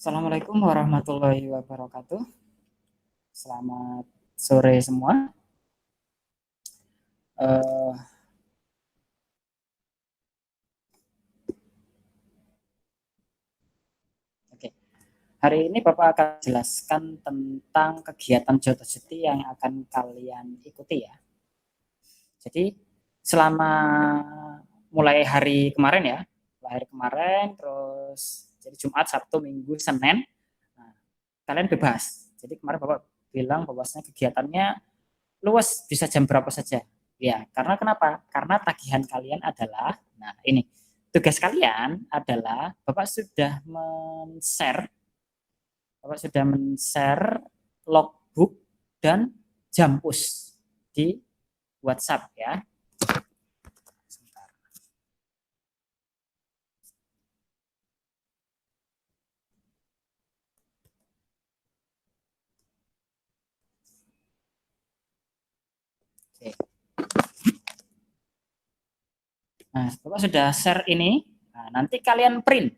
Assalamualaikum warahmatullahi wabarakatuh. Selamat sore semua. Uh, Oke, hari ini Bapak akan jelaskan tentang kegiatan Jotoseti yang akan kalian ikuti ya. Jadi selama mulai hari kemarin ya, terus jadi Jumat, Sabtu, Minggu, Senin, nah, kalian bebas. Jadi kemarin Bapak bilang bahwasanya kegiatannya luas, bisa jam berapa saja. Ya, karena kenapa? Karena tagihan kalian adalah, nah ini, tugas kalian adalah Bapak sudah men-share logbook dan Jampus di WhatsApp ya. Sebentar. Oke. Nah, Bapak sudah share ini. Nah, nanti kalian print.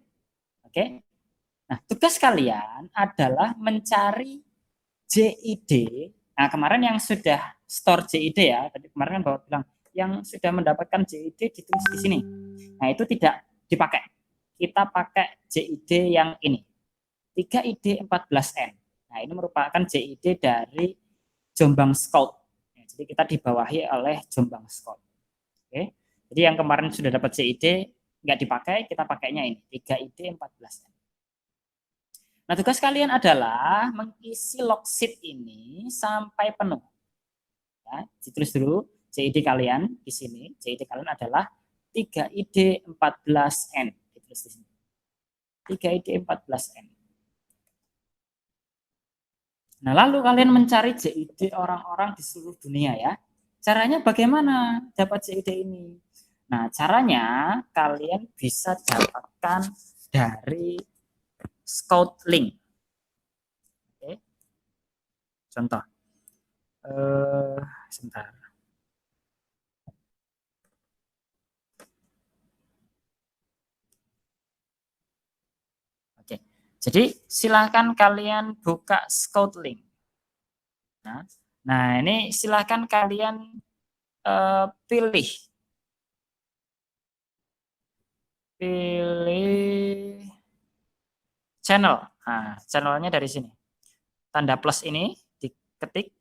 Oke. Nah, tugas kalian adalah mencari JID. Nah, kemarin yang sudah store JID ya, tadi kemarin kan Bapak bilang yang sudah mendapatkan JID ditulis di sini. Nah, itu tidak dipakai. Kita pakai JID yang ini. 3ID14N. Nah, ini merupakan JID dari Jombang Scout. Ya, jadi kita dibawahi oleh Jombang Scout. Oke. Jadi yang kemarin sudah dapat JID nggak dipakai, kita pakainya ini 3ID14N. Nah, tugas kalian adalah mengisi logsheet ini sampai penuh. Ya, ditulis dulu JID kalian di sini. JID kalian adalah 3ID14N. Ditulis di sini. 3ID14N. Nah, lalu kalian mencari JID orang-orang di seluruh dunia ya. Caranya bagaimana dapat JID ini? Nah, caranya kalian bisa dapatkan dari Scout Link. Oke. Contoh. Sebentar. Oke. Jadi silakan kalian buka Scout Link. Nah, ini silakan kalian pilih channel. Nah, channelnya dari sini. Tanda plus ini diketik.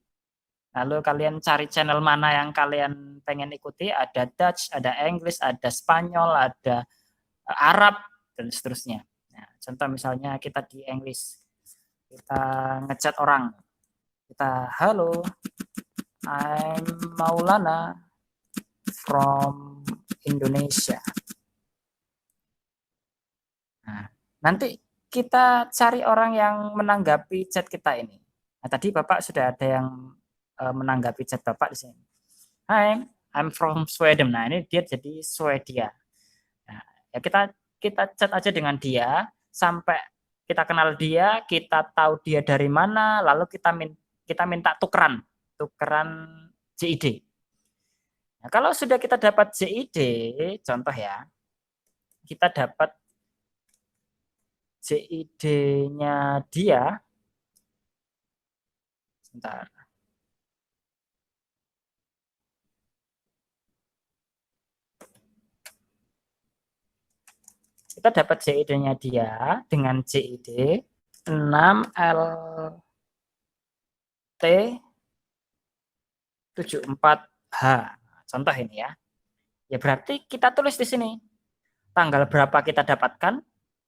Lalu kalian cari channel mana yang kalian pengen ikuti. Ada Dutch, ada English, ada Spanyol, ada Arab, dan seterusnya. Nah, contoh misalnya kita di English. Kita ngechat orang. Kita, halo, I'm Maulana from Indonesia. Nah, nanti kita cari orang yang menanggapi chat kita ini. Nah, tadi Bapak sudah ada yang menanggapi chat Bapak di sini. Hi, I'm from Sweden. Nah, ini dia jadi Swedia. Nah, ya kita chat aja dengan dia sampai kita kenal dia, kita tahu dia dari mana, lalu kita minta tukeran JID. Nah, kalau sudah kita dapat JID, contoh ya, kita dapat JID-nya dia, sebentar. Kita dapat JID-nya dia dengan JID 6LT74H. Contoh ini ya. Ya berarti kita tulis di sini. Tanggal berapa kita dapatkan,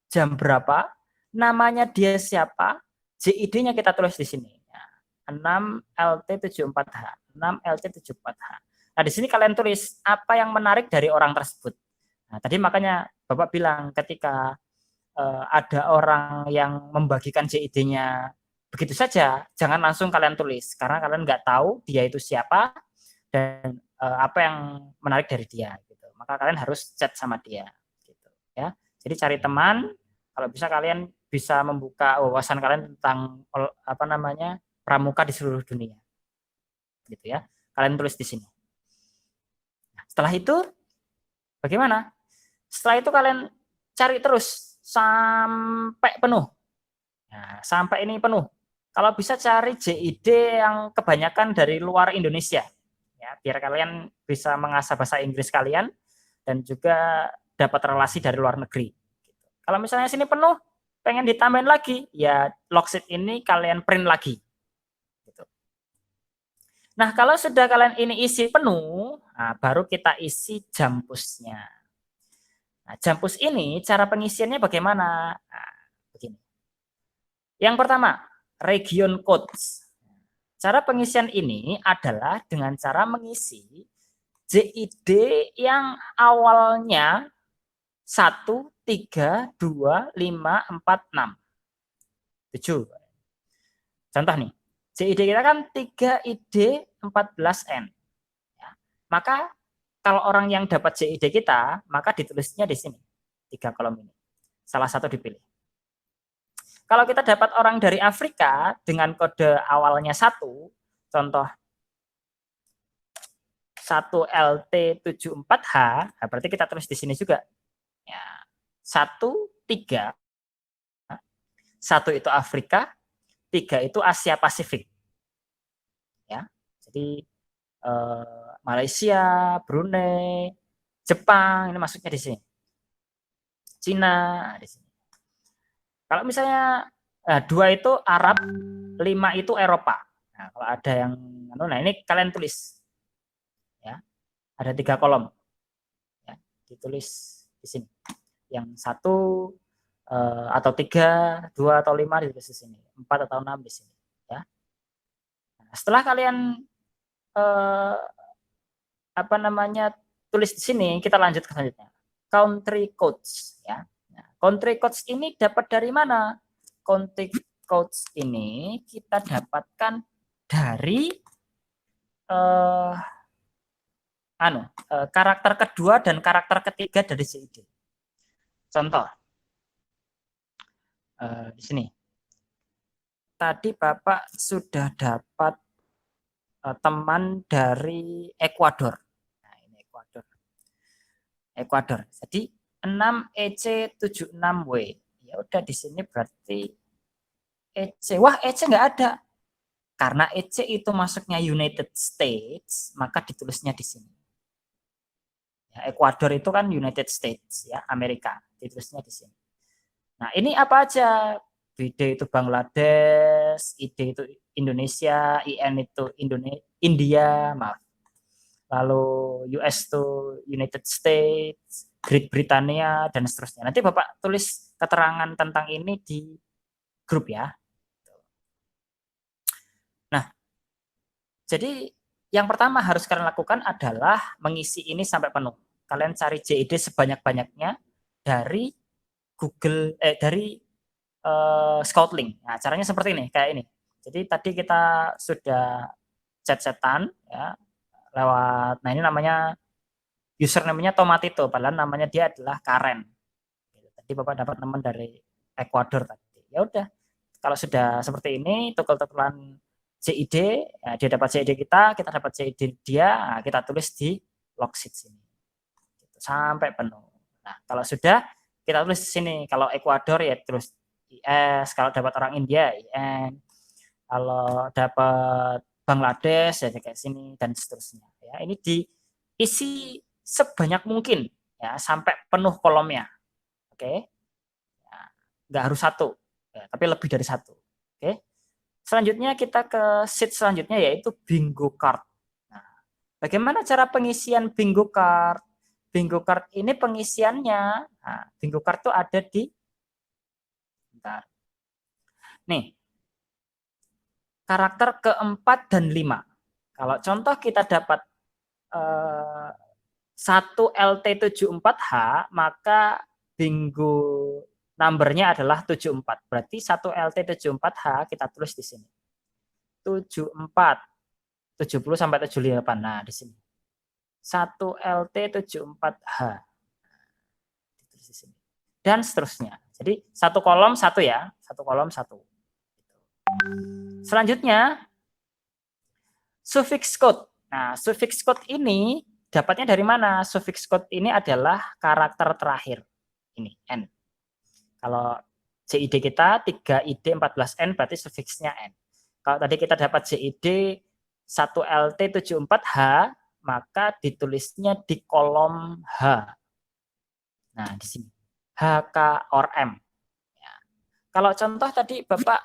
jam berapa, namanya dia siapa, JID-nya kita tulis di sini. 6LT74H. 6LT74H. Nah, di sini kalian tulis apa yang menarik dari orang tersebut. Nah, tadi makanya Bapak bilang ketika ada orang yang membagikan JID-nya begitu saja, jangan langsung kalian tulis karena kalian nggak tahu dia itu siapa dan apa yang menarik dari dia. Gitu. Maka kalian harus chat sama dia. Gitu, ya. Jadi cari teman, kalau bisa kalian bisa membuka wawasan kalian tentang apa namanya pramuka di seluruh dunia. Gitu ya. Kalian tulis di sini. Nah, setelah itu bagaimana? Setelah itu kalian cari terus sampai penuh. Nah, sampai ini penuh. Kalau bisa cari JID yang kebanyakan dari luar Indonesia. Ya, biar kalian bisa mengasah bahasa Inggris kalian dan juga dapat relasi dari luar negeri. Kalau misalnya sini penuh, pengen ditambahin lagi, ya logsheet ini kalian print lagi. Gitu. Nah, kalau sudah kalian ini isi penuh, nah, baru kita isi jampusnya. Nah, jampus ini cara pengisiannya bagaimana? Nah, begini. Yang pertama, region codes. Cara pengisian ini adalah dengan cara mengisi JID yang awalnya 1, 3, 2, 5, 4, 6, 7. Contoh nih, JID kita kan 3ID 14N. Ya. Maka kalau orang yang dapat JID kita, maka ditulisnya di sini, 3 kolom ini. Salah satu dipilih. Kalau kita dapat orang dari Afrika dengan kode awalnya 1, contoh 1LT74H, nah berarti kita tulis di sini juga. Ya, 1, 3, 1 itu Afrika, 3 itu Asia Pasifik. Ya, jadi Malaysia, Brunei, Jepang ini masuknya di sini. Cina di sini. Kalau misalnya 2 itu Arab, 5 itu Eropa. Nah, kalau ada yang nah ini kalian tulis. Ya. Ada 3 kolom. Ya, ditulis di sini. Yang 1 atau 3, 2 atau 5 ditulis di sini. 4 atau 6 di sini, ya. Nah, setelah kalian apa namanya tulis di sini, kita lanjut ke selanjutnya. Country codes, ya. Nah, country codes ini dapat dari mana? Country codes ini kita dapatkan dari karakter kedua dan karakter ketiga dari JID. Contoh, di sini. Tadi Bapak sudah dapat teman dari Ekuador. Nah, ini Ekuador. Ekuador. Jadi 6EC76W. Ya udah di sini berarti EC. Wah, EC nggak ada. Karena EC itu masuknya United States, maka ditulisnya di sini. Ya, Ekuador itu kan United States, ya, Amerika. Ditulisnya di sini. Nah, ini apa aja? BD itu Bangladesh, ID itu Indonesia, IN itu India, maaf. Lalu US itu United States, Great Britannia, dan seterusnya. Nanti Bapak tulis keterangan tentang ini di grup ya. Nah, jadi yang pertama harus kalian lakukan adalah mengisi ini sampai penuh. Kalian cari JID sebanyak-banyaknya dari Google, dari Scoutlink. Nah, caranya seperti ini, kayak ini. Jadi tadi kita sudah chat-chatan ya lewat, nah ini namanya username-nya Tomatito, padahal namanya dia adalah Karen. Tadi Bapak dapat teman dari Ekuador tadi. Ya udah, kalau sudah seperti ini, tukul-tukulan CID, ya, dia dapat CID kita dapat CID dia, nah, kita tulis di logsheet sini. Gitu, sampai penuh. Nah, kalau sudah, kita tulis di sini. Kalau Ekuador ya terus IS, kalau dapat orang India IN, kalau dapat Bangladesh ya kayak sini dan seterusnya. Ya, ini diisi sebanyak mungkin ya sampai penuh kolomnya. Oke. Ya, nggak harus 1, ya, tapi lebih dari 1. Oke. Selanjutnya kita ke sheet selanjutnya yaitu bingo card. Nah, bagaimana cara pengisian bingo card? Bingo card ini pengisiannya, nah, bingo card itu ada di bentar. Nih, karakter keempat dan 5. Kalau contoh kita dapat 1 LT74H, maka bingo numbernya adalah 74. Berarti 1 LT74H kita tulis di sini. 74, 70 sampai 78. Nah, di sini. 1 LT74H. Ditulis di sini. Dan seterusnya. Jadi satu kolom satu ya, satu kolom satu. Selanjutnya suffix code. Nah, suffix code ini dapatnya dari mana? Suffix code ini adalah karakter terakhir. Ini N. Kalau JID kita 3ID 14N berarti sufiksnya N. Kalau tadi kita dapat JID 1LT74H, maka ditulisnya di kolom H. Nah, di sini. HK or M. Ya. Kalau contoh tadi Bapak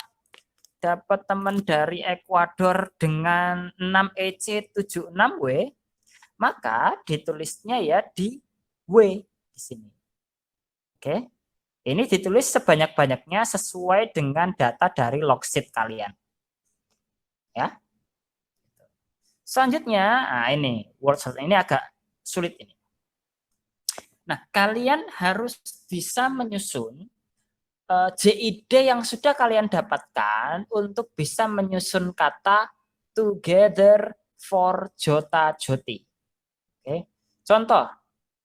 dapat teman dari Ekuador dengan 6EC76W, maka ditulisnya ya di W di sini. Oke. Ini ditulis sebanyak-banyaknya sesuai dengan data dari logsheet kalian. Ya. Selanjutnya, nah ini word search ini agak sulit ini. Nah, kalian harus bisa menyusun JID yang sudah kalian dapatkan untuk bisa menyusun kata together for Jota Joti. Oke. Contoh,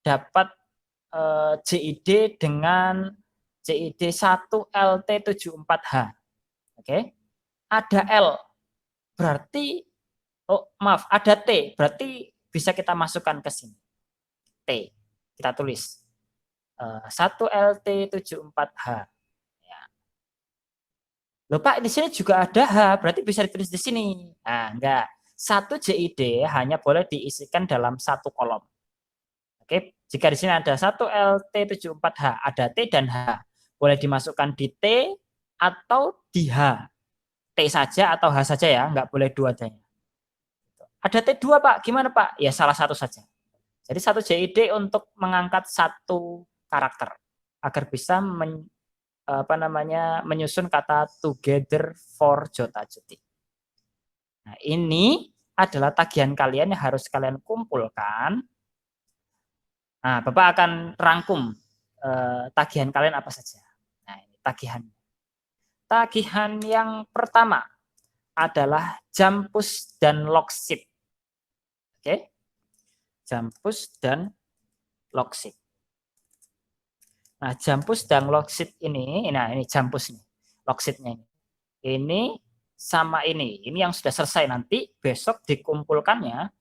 dapat JID dengan JID 1LT74H. Oke. Ada L, berarti ada T, berarti bisa kita masukkan ke sini. T, kita tulis 1LT74H. Ya. Loh Pak, di sini juga ada H, berarti bisa ditulis di sini. Nah, enggak. Satu JID hanya boleh diisikan dalam satu kolom. Oke, jika di sini ada 1LT74H, ada T dan H. Boleh dimasukkan di T atau di H. T saja atau H saja ya, enggak boleh dua-duanya. Ada T2 Pak, gimana Pak? Ya salah satu saja. Jadi satu JID untuk mengangkat satu karakter agar bisa menyusun kata together for Jota Joti. Nah, ini adalah tagihan kalian yang harus kalian kumpulkan. Nah, Bapak akan rangkum tagihan kalian apa saja. Nah, ini tagihan. Tagihan yang pertama adalah Jampus dan Logsheet. Oke. Jampus dan Logsheet. Nah, Jampus dan Logsheet ini, nah ini Jampus nih, Logsheetnya ini. Ini sama ini yang sudah selesai nanti besok dikumpulkannya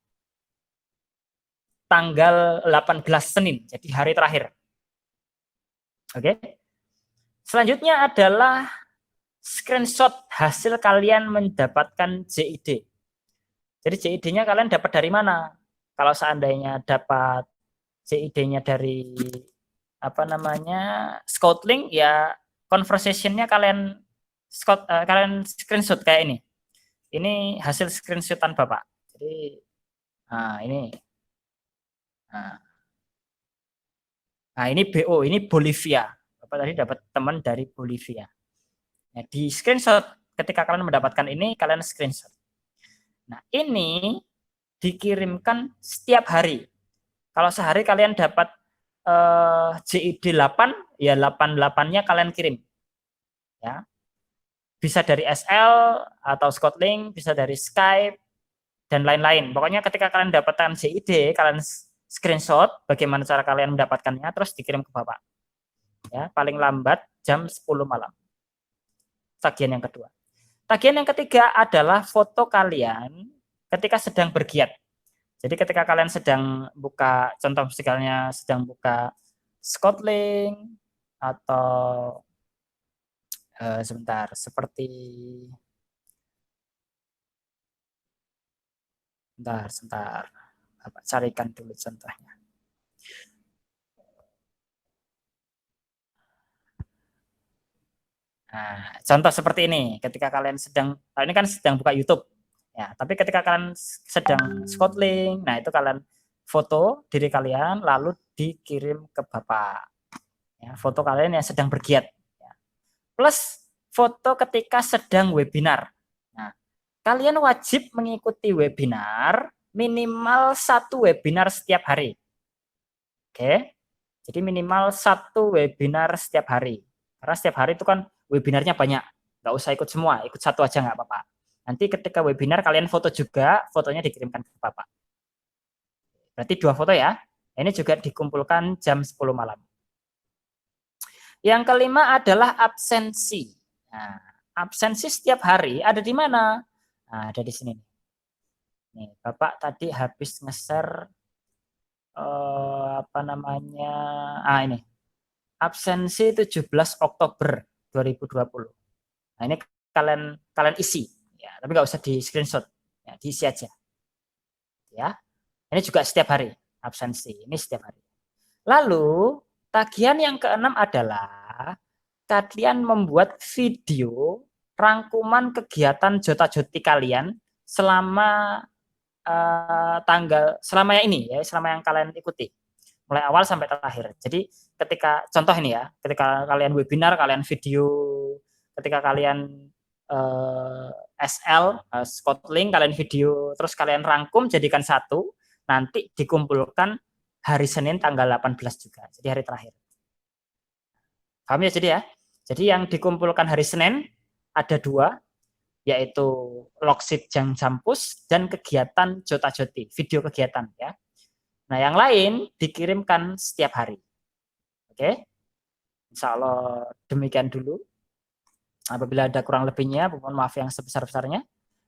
tanggal 18 Senin, jadi hari terakhir. Oke. Selanjutnya adalah screenshot hasil kalian mendapatkan JID. Jadi JID-nya kalian dapat dari mana? Kalau seandainya dapat JID-nya dari Scoutlink, ya conversation-nya kalian screenshot kayak ini. Ini hasil screenshotan Bapak. Jadi ini. Nah, ini BO, ini Bolivia. Bapak tadi dapat teman dari Bolivia. Nah, di screenshot ketika kalian mendapatkan ini, kalian screenshot. Nah, ini dikirimkan setiap hari. Kalau sehari kalian dapat JID 8, ya 88-nya kalian kirim. Ya. Bisa dari SL atau Scoutlink, bisa dari Skype dan lain-lain. Pokoknya ketika kalian dapatkan JID, kalian screenshot bagaimana cara kalian mendapatkannya terus dikirim ke Bapak. Ya, paling lambat jam 10 malam. Tagihan yang kedua. Tagihan yang ketiga adalah foto kalian ketika sedang bergiat. Jadi ketika kalian sedang buka, contoh misalnya sedang buka Scoutlink atau sebentar, sebentar, Bapak carikan dulu contohnya. Nah, contoh seperti ini, ketika kalian ini kan sedang buka YouTube, ya. Tapi ketika kalian sedang Scoutlink, nah itu kalian foto diri kalian lalu dikirim ke Bapak. Ya, foto kalian yang sedang bergiat. Ya. Plus foto ketika sedang webinar. Nah, kalian wajib mengikuti webinar minimal 1 webinar setiap hari. Oke, jadi minimal 1 webinar setiap hari. Karena setiap hari itu kan webinarnya banyak, nggak usah ikut semua, ikut 1 aja nggak apa-apa. Nanti ketika webinar kalian foto juga, fotonya dikirimkan ke Bapak. Berarti 2 foto ya. Ini juga dikumpulkan jam 10 malam. Yang kelima adalah absensi. Nah, absensi setiap hari ada di mana? Nah, ada di sini. Nih, Bapak tadi habis nge-share ini. Absensi 17 Oktober 2020. Nah, ini kalian isi ya, tapi nggak usah di screenshot ya, diisi aja ya. Ini juga setiap hari absensi, ini setiap hari. Lalu tagihan yang keenam adalah kalian membuat video rangkuman kegiatan jota-joti kalian selama selama yang ini ya, selama yang kalian ikuti mulai awal sampai terakhir. Jadi ketika contoh ini ya, ketika kalian webinar, kalian video, ketika kalian SL, Scoutlink, kalian video, terus kalian rangkum jadikan satu, nanti dikumpulkan hari Senin tanggal 18 juga, jadi hari terakhir. Paham ya jadi ya? Jadi yang dikumpulkan hari Senin ada 2, yaitu Logsit Jang Campus dan kegiatan Jota Joti, video kegiatan ya. Nah, yang lain dikirimkan setiap hari. Oke? Insya Allah demikian dulu. Apabila ada kurang lebihnya, mohon maaf yang sebesar-besarnya.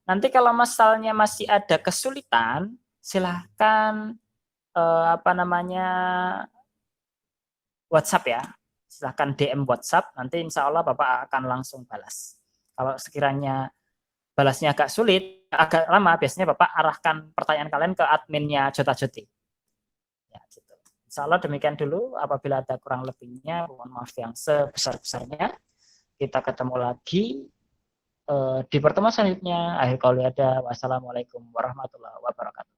Nanti kalau misalnya masih ada kesulitan, silahkan WhatsApp ya. Silahkan DM WhatsApp, nanti insya Allah Bapak akan langsung balas. Kalau sekiranya balasnya agak sulit, agak lama, biasanya Bapak arahkan pertanyaan kalian ke adminnya Jota Joti. Ya, gitu. Insya Allah demikian dulu. Apabila ada kurang lebihnya, mohon maaf yang sebesar-besarnya. Kita ketemu lagi di pertemuan selanjutnya. Akhir kali ada. Wassalamualaikum warahmatullahi wabarakatuh.